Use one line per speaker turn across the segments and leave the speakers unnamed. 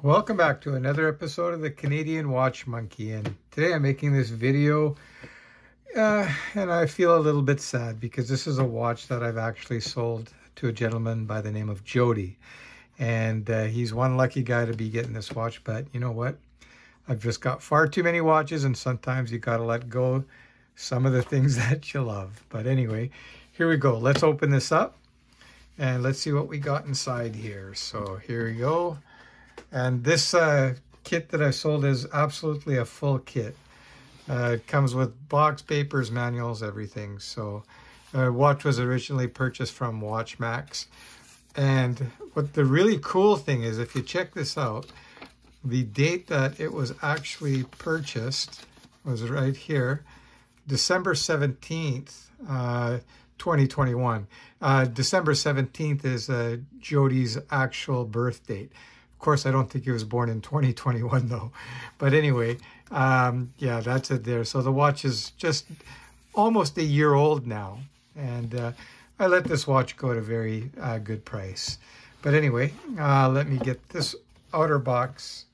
Welcome back to another episode of the Canadian Watch Monkey, and today I'm making this video and I feel a little bit sad because this is a watch that I've actually sold to a gentleman by the name of Jody, and he's one lucky guy to be getting this watch. But you know what, I've just got far too many watches, and sometimes you got to let go some of the things that you love. But anyway, here we go. Let's open this up and let's see what we got inside here. So here we go. And this kit that I sold is absolutely a full kit. It comes with box, papers, manuals, everything. So watch was originally purchased from WatchMax. And what the really cool thing is, if you check this out, the date that it was actually purchased was right here, December 17th, 2021. December 17th is Jody's actual birth date. Of course, I don't think he was born in 2021 though. But anyway, yeah, that's it there. So the watch is just almost a year old now. And I let this watch go at a very good price. But anyway, let me get this outer box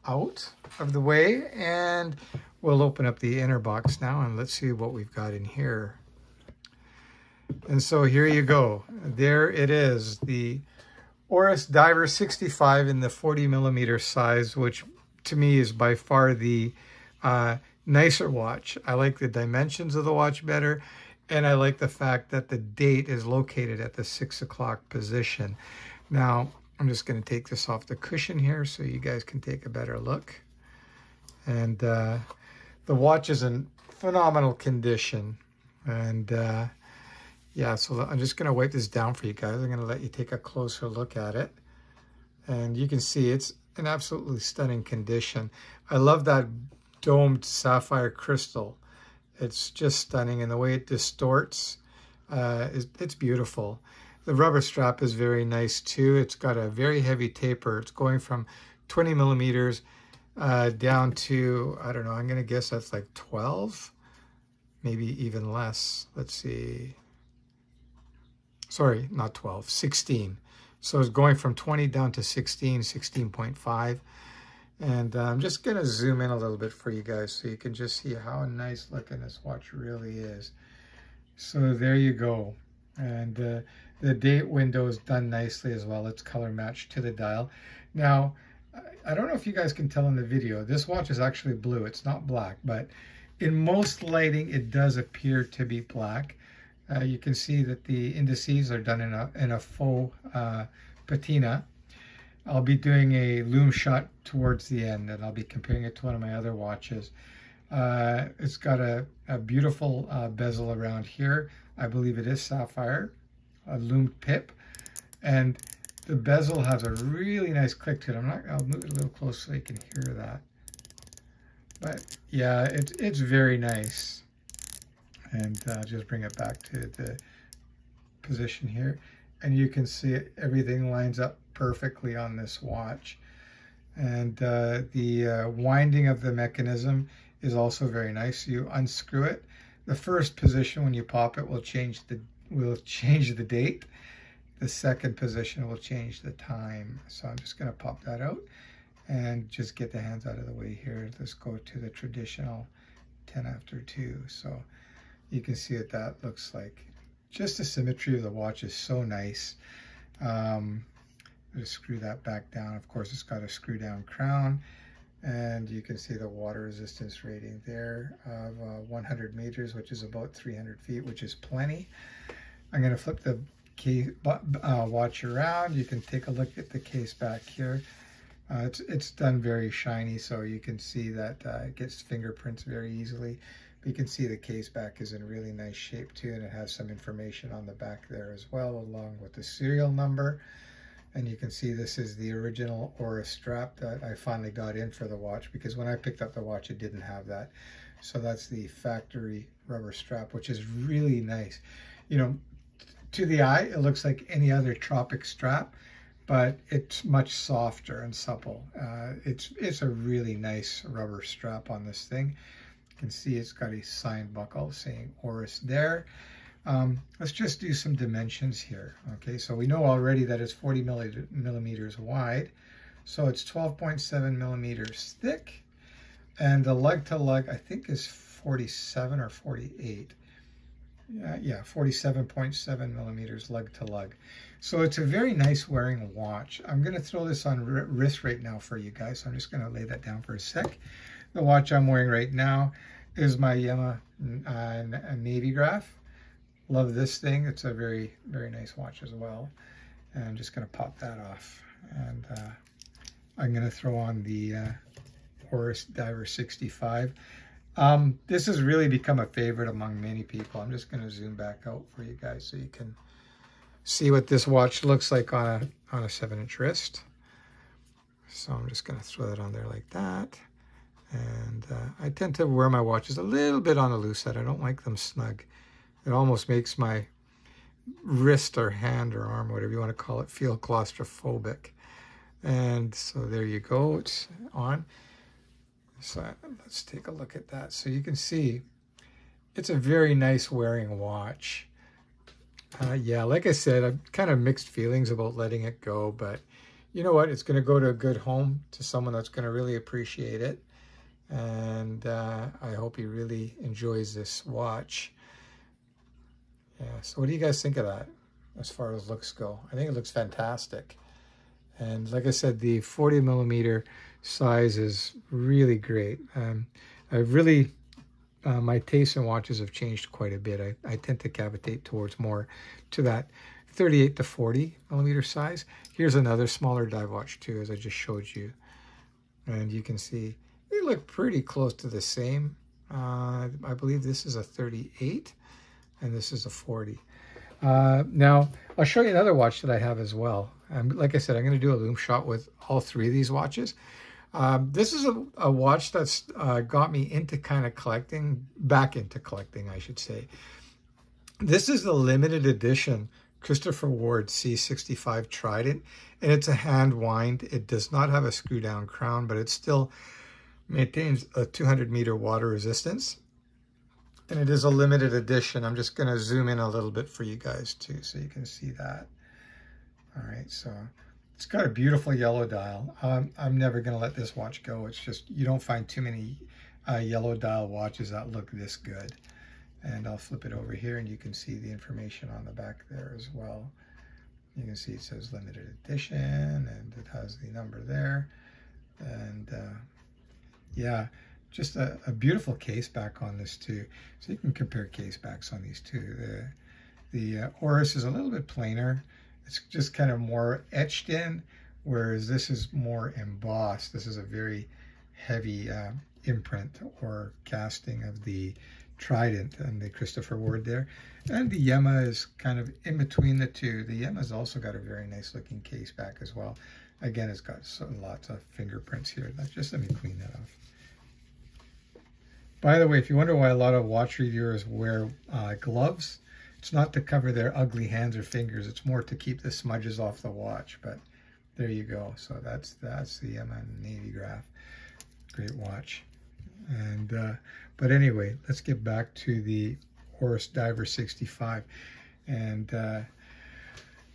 out of the way, and we'll open up the inner box now, and let's see what we've got in here. And so here you go. There it is, the Oris Diver 65 in the 40mm size, which to me is by far the nicer watch. I like the dimensions of the watch better, and I like the fact that the date is located at the 6 o'clock position. Now, I'm just going to take this off the cushion here so you guys can take a better look. And the watch is in phenomenal condition. And yeah, so I'm just going to wipe this down for you guys. I'm going to let you take a closer look at it. And you can see it's in absolutely stunning condition. I love that domed sapphire crystal. It's just stunning, and the way it distorts, it's beautiful. The rubber strap is very nice too. It's got a very heavy taper. It's going from 20mm down to, I don't know, I'm going to guess that's like 12, maybe even less. Let's see. Sorry, not 12, 16. So it's going from 20 down to 16, 16.5. And I'm just going to zoom in a little bit for you guys so you can just see how nice looking this watch really is. So there you go. And the date window is done nicely as well. It's color matched to the dial. Now, I don't know if you guys can tell in the video, this watch is actually blue. It's not black, but in most lighting, it does appear to be black. You can see that the indices are done in a faux patina. I'll be doing a lume shot towards the end, and I'll be comparing it to one of my other watches. It's got a beautiful bezel around here. I believe it is sapphire, a lumed pip, and the bezel has a really nice click to it. I'll move it a little closer so you can hear that. But yeah, it's very nice. And just bring it back to the position here, and you can see everything lines up perfectly on this watch. And the winding of the mechanism is also very nice. You unscrew it. The first position when you pop it will change the date. The second position will change the time. So I'm just going to pop that out and just get the hands out of the way here. Let's go to the traditional 10 after 2. So you can see what that looks like. Just the symmetry of the watch is so nice. Just screw that back down. Of course, it's got a screw down crown, and you can see the water resistance rating there of 100 meters, which is about 300 feet, which is plenty. I'm going to flip the case, watch around. You can take a look at the case back here. It's done very shiny, so you can see that it gets fingerprints very easily. You can see the case back is in really nice shape too, and it has some information on the back there as well, along with the serial number. And you can see this is the original Oris strap that I finally got in for the watch, because when I picked up the watch, it didn't have that. So that's the factory rubber strap, which is really nice. You know, to the eye, it looks like any other Tropic strap, but it's much softer and supple. It's a really nice rubber strap on this thing. You can see it's got a signed buckle saying Oris there. Let's just do some dimensions here. Okay, so we know already that it's 40 millimeters wide. So it's 12.7 millimeters thick. And the lug to lug, I think, is 47 or 48. Yeah, 47.7 millimeters lug to lug. So it's a very nice wearing watch. I'm going to throw this on wrist right now for you guys. So I'm just going to lay that down for a sec. The watch I'm wearing right now is my Yema Navygraf. Love this thing. It's a very, very nice watch as well. And I'm just going to pop that off. And I'm going to throw on the Oris Diver 65. This has really become a favorite among many people. I'm just going to zoom back out for you guys so you can see what this watch looks like on a 7-inch wrist. So I'm just going to throw that on there like that. And I tend to wear my watches a little bit on the loose side. I don't like them snug. It almost makes my wrist or hand or arm, whatever you want to call it, feel claustrophobic. And so there you go. It's on. So let's take a look at that. So you can see it's a very nice wearing watch. Yeah, like I said, I've kind of mixed feelings about letting it go, but you know what? It's going to go to a good home, to someone that's going to really appreciate it. And I hope he really enjoys this watch. Yeah, so what do you guys think of that as far as looks go? I think it looks fantastic. And like I said, the 40 millimeter size is really great. I've really, my taste in watches have changed quite a bit. I tend to gravitate towards more to that 38 to 40 millimeter size. Here's another smaller dive watch too, as I just showed you. And you can see they look pretty close to the same. I believe this is a 38 and this is a 40. Now, I'll show you another watch that I have as well. Like I said, I'm going to do a loom shot with all three of these watches. This is a watch that's got me into kind of collecting, back into collecting, I should say. This is the limited edition Christopher Ward C65 Trident, and it's a hand wind. It does not have a screw down crown, but it still maintains a 200-meter water resistance. And it is a limited edition. I'm just going to zoom in a little bit for you guys too, so you can see that. All right, so it's got a beautiful yellow dial. I'm never going to let this watch go. It's just, you don't find too many yellow dial watches that look this good. And I'll flip it over here and you can see the information on the back there as well. You can see it says limited edition and it has the number there. And yeah, just a beautiful case back on this too. So you can compare case backs on these two. The Oris is a little bit plainer. It's just kind of more etched in, whereas this is more embossed. This is a very heavy imprint or casting of the Trident and the Christopher Ward there. And the Yema is kind of in between the two. The Yema's also got a very nice looking case back as well. Again, it's got lots of fingerprints here. Just let me clean that off. By the way, if you wonder why a lot of watch reviewers wear gloves, it's not to cover their ugly hands or fingers. It's more to keep the smudges off the watch. But there you go. So that's the Yema Navygraf. Great watch. And but anyway, let's get back to the Oris Diver 65. And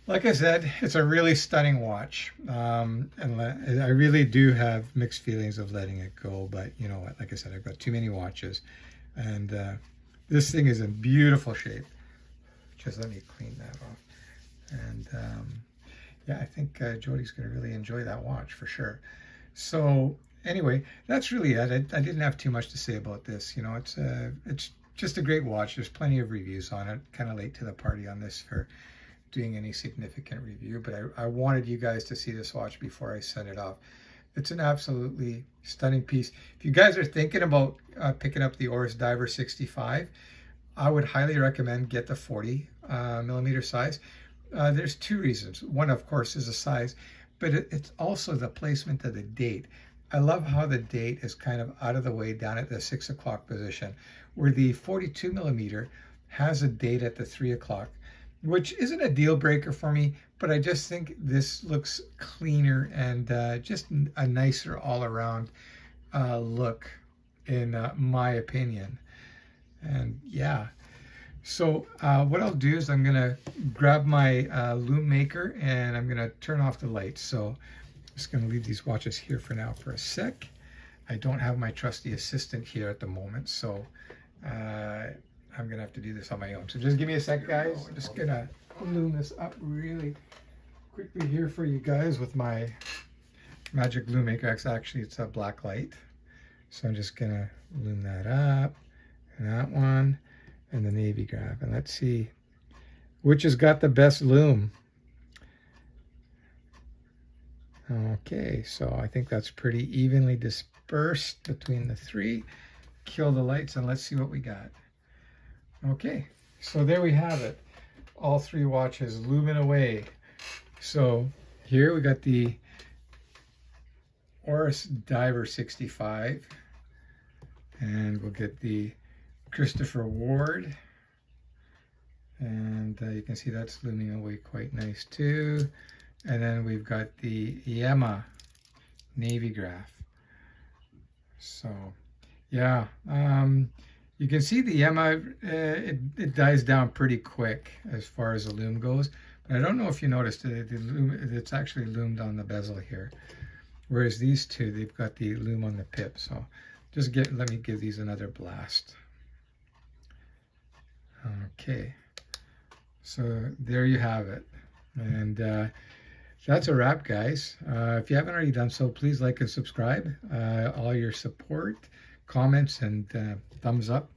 like I said, it's a really stunning watch. And I really do have mixed feelings of letting it go. But you know what? Like I said, I've got too many watches. And this thing is in beautiful shape. Just let me clean that off. And yeah, I think Jody's going to really enjoy that watch for sure. So anyway, that's really it. I didn't have too much to say about this. You know, it's just a great watch. There's plenty of reviews on it. Kind of late to the party on this for doing any significant review, but I wanted you guys to see this watch before I sent it off. It's an absolutely stunning piece. If you guys are thinking about picking up the Oris Diver 65, I would highly recommend get the 40 millimeter size. There's two reasons. One, of course, is the size, but it's also the placement of the date. I love how the date is kind of out of the way down at the 6 o'clock position, where the 42 millimeter has a date at the 3 o'clock, which isn't a deal breaker for me, but I just think this looks cleaner and just a nicer all around look, in my opinion. And yeah, so what I'll do is I'm gonna grab my loom maker and I'm gonna turn off the lights. So Just going to leave these watches here for now for a sec. I don't have my trusty assistant here at the moment, so I'm going to have to do this on my own. So just give me a sec, guys. I'm just going to loom this up really quickly here for you guys with my Magic Loom Maker. Actually, it's a black light. So I'm just going to loom that up, and that one, and the Navygraf. And let's see which has got the best loom. Okay, so I think that's pretty evenly dispersed between the three. Kill the lights and let's see what we got. Okay, so there we have it. All three watches looming away. So here we got the Oris Diver 65, and we'll get the Christopher Ward, and you can see that's looming away quite nice too. And then we've got the Yema Navygraf. So yeah, you can see the Yema, it dies down pretty quick as far as the loom goes. But I don't know if you noticed it, it's actually loomed on the bezel here. Whereas these two, they've got the loom on the pip. So just let me give these another blast. Okay, so there you have it. And that's a wrap, guys. If you haven't already done so, please like and subscribe. All your support, comments, and thumbs up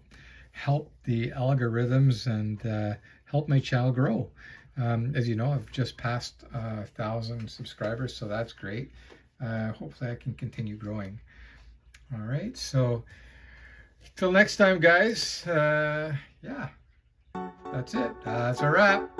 help the algorithms and help my channel grow. As you know, I've just passed 1,000 subscribers, so that's great. Hopefully I can continue growing. All right, so till next time, guys. Yeah, that's it. That's a wrap.